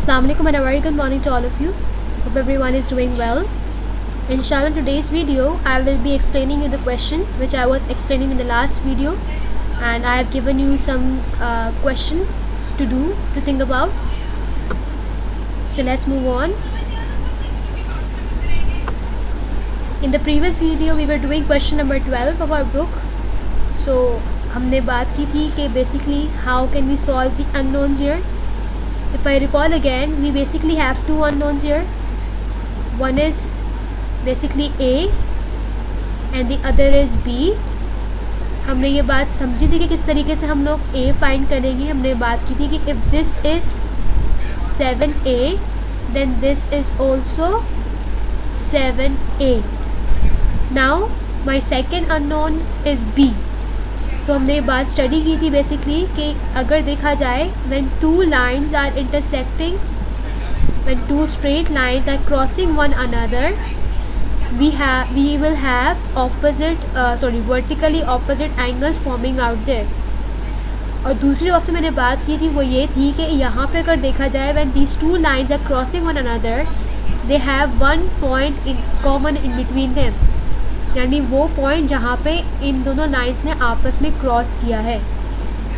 Assalamu alaikum and a very good morning to all of you. Hope everyone is doing well. Inshallah, in today's video I will be explaining you the question which I was explaining in the last video, and I have given you some question to think about. So let's move on. In the previous video we were doing question number 12 of our book. So हमने बात की थी कि basically how can we solve the unknowns here. If I recall again, we basically have two unknowns here. One is basically A and the other is B. हमने ये बात समझी थी कि किस तरीके से हम लोग A फाइंड करेंगे. हमने बात की थी कि if this is 7A then this is also 7A. Now my second unknown is B. तो हमने ये बात स्टडी की थी बेसिकली कि अगर देखा जाए when two lines are intersecting, when two straight lines are crossing one another, we will have vertically opposite angles forming out there. और दूसरी ऑप्शन मैंने बात की थी वो ये थी कि यहाँ पे अगर देखा जाए when these two lines are crossing one another, they have one point in common in between them. यानी वो पॉइंट जहाँ पे इन दोनों लाइंस ने आपस में क्रॉस किया है.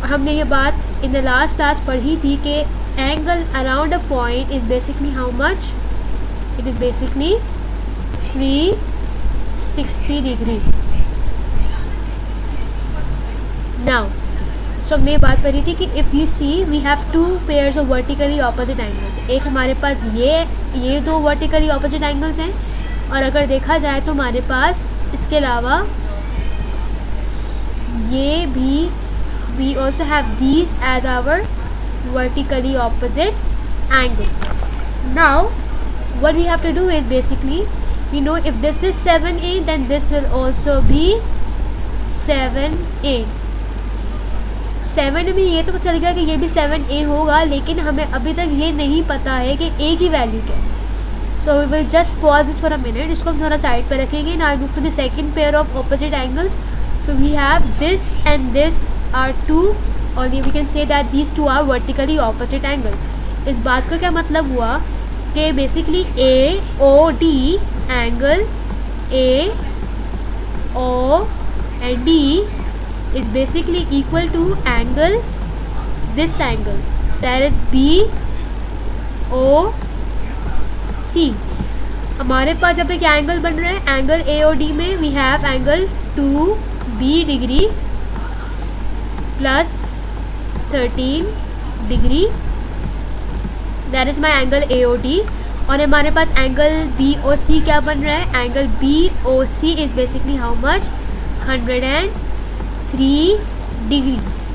और हमने ये बात इन द लास्ट क्लास पढ़ी थी कि angle around a point is basically how much. It is basically 360 degree. Now so हमने ये बात पढ़ी थी कि if you see we have two pairs of vertically opposite angles. एक हमारे पास ये दो वर्टिकली ऑपोजिट एंगल्स हैं, और अगर देखा जाए तो हमारे पास इसके अलावा ये भी we also have these as our vertically opposite angles. Now what we have to do is basically we know if this is 7A then this will also be 7A. 7 में ये तो चल गया कि ये भी 7A होगा, लेकिन हमें अभी तक ये नहीं पता है कि A की वैल्यू क्या है. So we will just pause this for a minute. इसको हम थोड़ा साइड पर रखेंगे. Now I'll move to the second pair of opposite angles. So we have this and this are two, or we can say that these two are vertically opposite angle. इस बात का क्या मतलब हुआ कि basically AOD angle AOD is basically equal to angle this angle, that is BOC. हमारे पास जब क्या एंगल बन रहा है, एंगल AOD में we have angle 2B degree plus 13 degree, that is my angle AOD. और हमारे पास एंगल BOC क्या बन रहा है, angle BOC is basically how much 103 degrees.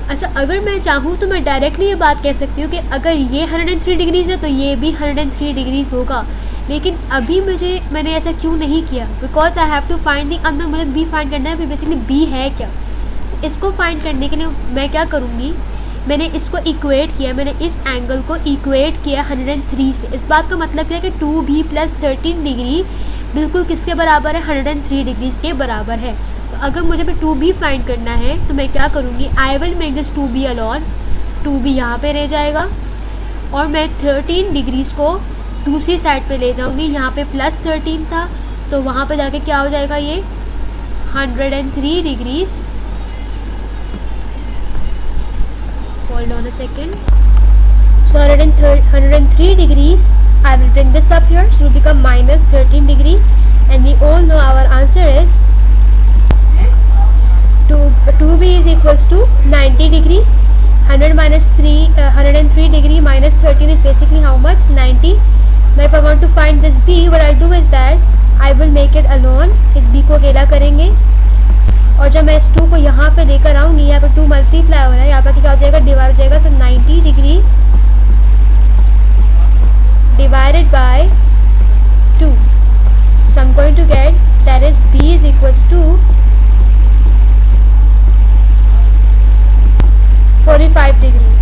अच्छा, अगर मैं चाहूँ तो मैं डायरेक्टली ये बात कह सकती हूँ कि अगर ये 103 डिग्रीज़ है तो ये भी 103 डिग्रीज़ होगा, लेकिन अभी मैंने ऐसा क्यों नहीं किया, because I have to find the unknown. मुझे बी फाइंड करना है. फिर बेसिकली बी है क्या, इसको फाइंड करने के लिए मैं क्या करूँगी, मैंने इसको इक्वेट किया, मैंने इस एंगल को इक्वेट किया 103 से. इस बात का मतलब क्या है कि 2B प्लस 13 डिग्री बिल्कुल किसके बराबर है, 103 डिग्रीज़ के बराबर है. तो अगर मुझे भी 2B फाइंड करना है तो मैं क्या करूँगी, I will make this 2B alone. 2B यहाँ पे रह जाएगा और मैं 13 डिग्रीज़ को दूसरी साइड पे ले जाऊँगी. यहाँ पे प्लस 13 था तो वहाँ पे जाके क्या हो जाएगा, ये 103 degrees. Hold on a second. So 103 degrees I will bring this up here, so it will become minus 13 degree, and we all know our answer is 2B is equals to 90 degree. 103 degree minus 13 is basically how much, 90. Now if I want to find this B, what I'll do is that I will make it alone. इस B को अकेला करेंगे, और जब मैं इस 2 को यहाँ पे लेकर आऊँगी, यहाँ पे 2 मल्टीप्लाई हो रहा है, यहाँ पर क्या हो जाएगा, डिवाइड हो जाएगा. सो 90 degree divided by 2. So I'm going to get that is B is equals to 45 degree.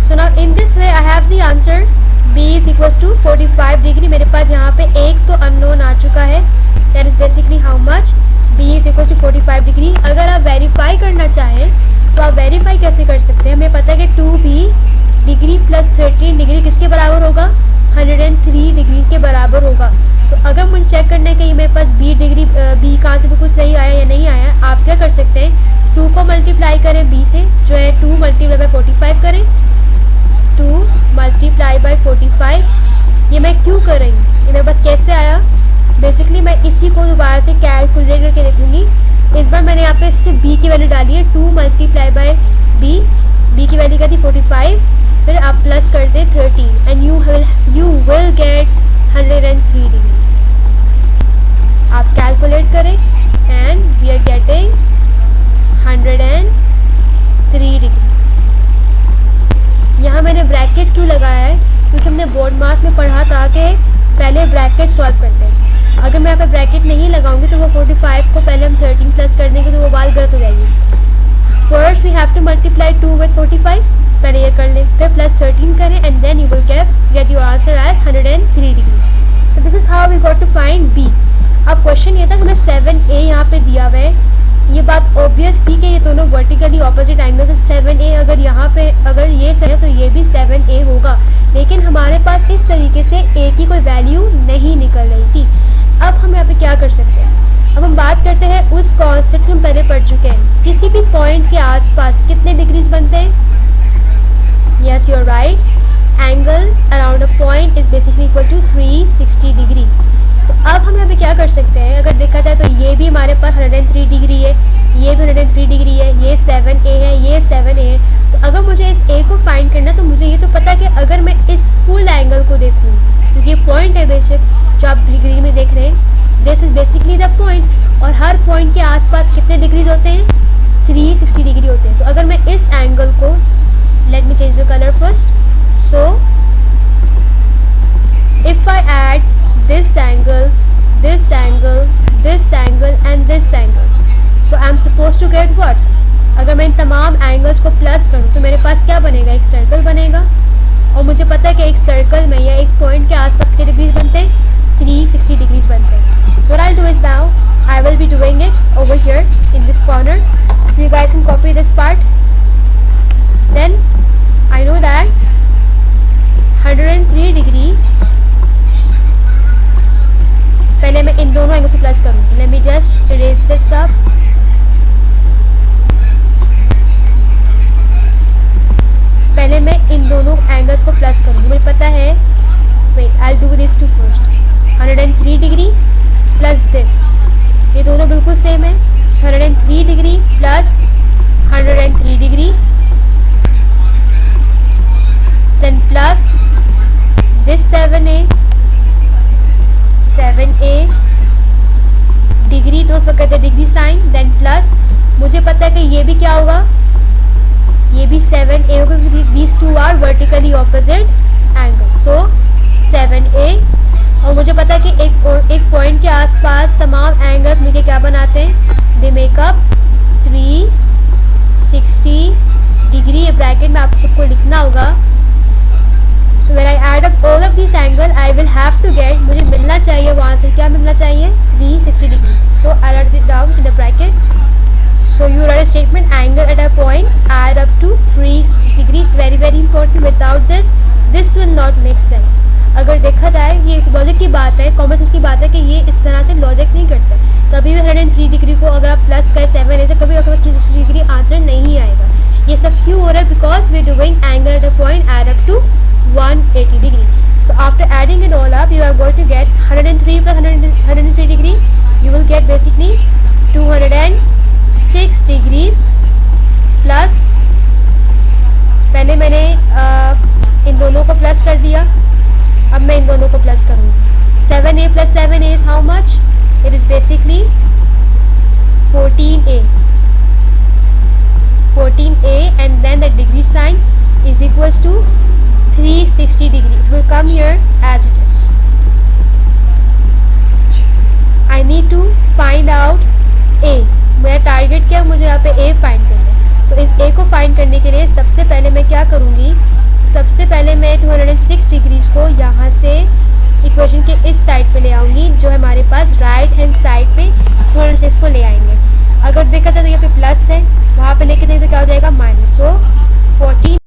So now in this way I have the answer B is equals to 45 degree. मेरे पास यहाँ पे एक तो unknown आ चुका है, that is basically how much, B is equals to 45 degree. अगर आप verify करना चाहें तो आप वेरीफाई कैसे कर सकते हैं, हमें पता है कि 13 डिग्री किसके बराबर होगा, 103 डिग्री के बराबर होगा। तो अगर मुझे चेक करना है कि ये मेरे पास बी डिग्री बी कहाँ से बिल्कुल सही आया या नहीं आया, आप क्या कर सकते हैं, 2 को मल्टीप्लाई करें बी से, जो है 2 मल्टीप्लाई बाई 45 करें, 2 मल्टीप्लाई बाई 45। ये मैं क्यों कर रही हूँ, ये मेरे पास कैसे आया, बेसिकली मैं इसी को दोबारा से कैलकुलेट करके देखूँगी। इस बार मैंने यहाँ पे सिर्फ बी की वैल्यू डाली है, 2 मल्टीप्लाई बाई बी की वैल्यू क्या थी 45, फिर आप प्लस कर दे 13 and you will get 103 degree. आप कैलकुलेट करें and we are getting 103 degree. यहाँ मैंने ब्रैकेट क्यों लगाया है, क्योंकि हमने बोर्ड मास में पढ़ा था कि पहले ब्रैकेट सॉल्व करते हैं। अगर मैं यहाँ पे ब्रैकेट नहीं लगाऊंगी तो वो 45 को पहले हम 13 प्लस कर देंगे तो वो बात गलत हो जाएगी। First we have to multiply 2 with 45, पहले ये कर लें, फिर प्लस 13 करें and then you will get your answer as 103 degree. So this is how we got to find B. अब क्वेश्चन ये था कि हमें 7a यहाँ पे दिया हुआ है, ये बात ऑब्वियस थी कि ये दोनों वर्टिकली ऑपोजिट एंगल, तो 7a अगर यहाँ पे अगर ये सही है तो ये भी 7a होगा, लेकिन हमारे पास इस तरीके से a की कोई वैल्यू नहीं निकल रही थी। अब हम यहाँ पे क्या कर सकते हैं, अब हम बात करते हैं उस कॉन्सेप्ट हम पहले पढ़ चुके हैं, किसी भी पॉइंट के आसपास कितने डिग्रीज बनते हैं, yes you are right, angles around a point is basically equal to 360 degree. तो अब हम यहाँ पे क्या कर सकते हैं, अगर देखा जाए तो ये भी हमारे पास 103 डिग्री है, ये भी 103 डिग्री है, ये 7a है, ये 7a है। तो अगर मुझे इस a को फाइंड करना तो मुझे ये तो पता है कि अगर मैं इस फुल एंगल को देखूँ, क्योंकि पॉइंट है बेशक जो आप डिग्री में देख रहे हैं, this is basically the point, और हर पॉइंट के आसपास कितने डिग्रीज होते हैं, 360 डिग्री होते हैं। तो अगर मैं इस एंगल को, let me change the colour first, so if I add this angle, this angle, this angle and this angle, so I am supposed to get what, अगर मैं इन तमाम एंगल्स को प्लस करूँ तो मेरे पास क्या बनेगा, एक सर्कल बनेगा, और मुझे पता है कि एक सर्कल में या एक पॉइंट के आसपास कितने डिग्रीज बनते हैं, 360 डिग्रीज बनते हैं। So what I'll do is now I will be doing it over here in this corner, so you guys can copy this part. Then I know that 103 degree, पहले मैं इन दोनों एंगल से plus करूँगी, let me just erase this up, पहले मैं इन दोनों angles को plus करूँगी, मुझे पता है, wait I will do this two first, 103 degree plus this, ये दोनों बिल्कुल सेम है, 103 degree plus 103 degree, then plus this 7a degree, don't forget the degree sign, then plus, मुझे पता है कि ये भी क्या होगा, ये भी 7a होगा, क्योंकि these two are vertically opposite angle, so 7a, और मुझे पता है कि एक पॉइंट के आसपास तमाम एंगल्स मिलके क्या बनाते हैं, दे मेक अप 360 डिग्री। ये ब्रैकेट में आप सबको लिखना होगा। So when I add up all of these angle, I will have to get, मुझे मिलना चाहिए वहाँ से, क्या मिलना चाहिए, 360 degree. So I write it down in the bracket. So you write a statement, angle at a point add up to 360 degrees. Very very important. Without this will not make sense. अगर देखा जाए, ये logic की बात है, common sense की बात है कि ये इस तरह से लॉजिक नहीं करता। कभी भी 103 डिग्री को अगर आप प्लस करें 7 से, कभी अगर 360 डिग्री आंसर नहीं आएगा। ये सब क्यों हो रहा है, because we doing angle at a point add up to 180 degree. So after adding it all up, you are going to get 103 plus 103 degree. You will get basically 206 degrees plus, पहले मैंने इन दोनों को प्लस कर दिया, अब मैं इन दोनों को प्लस करूँगी। 7a plus 7a is how much? It is basically 14a. 14a and then the degree sign is equals to 360 degree. It will come here as it is. I need to find out a. मेरा target क्या है, मुझे यहाँ पे a find करना है। तो इस a को फाइंड करने के लिए सबसे पहले मैं क्या करूँगी, सबसे पहले मैं 206 डिग्रीज को यहाँ से इक्वेशन के इस साइड पे ले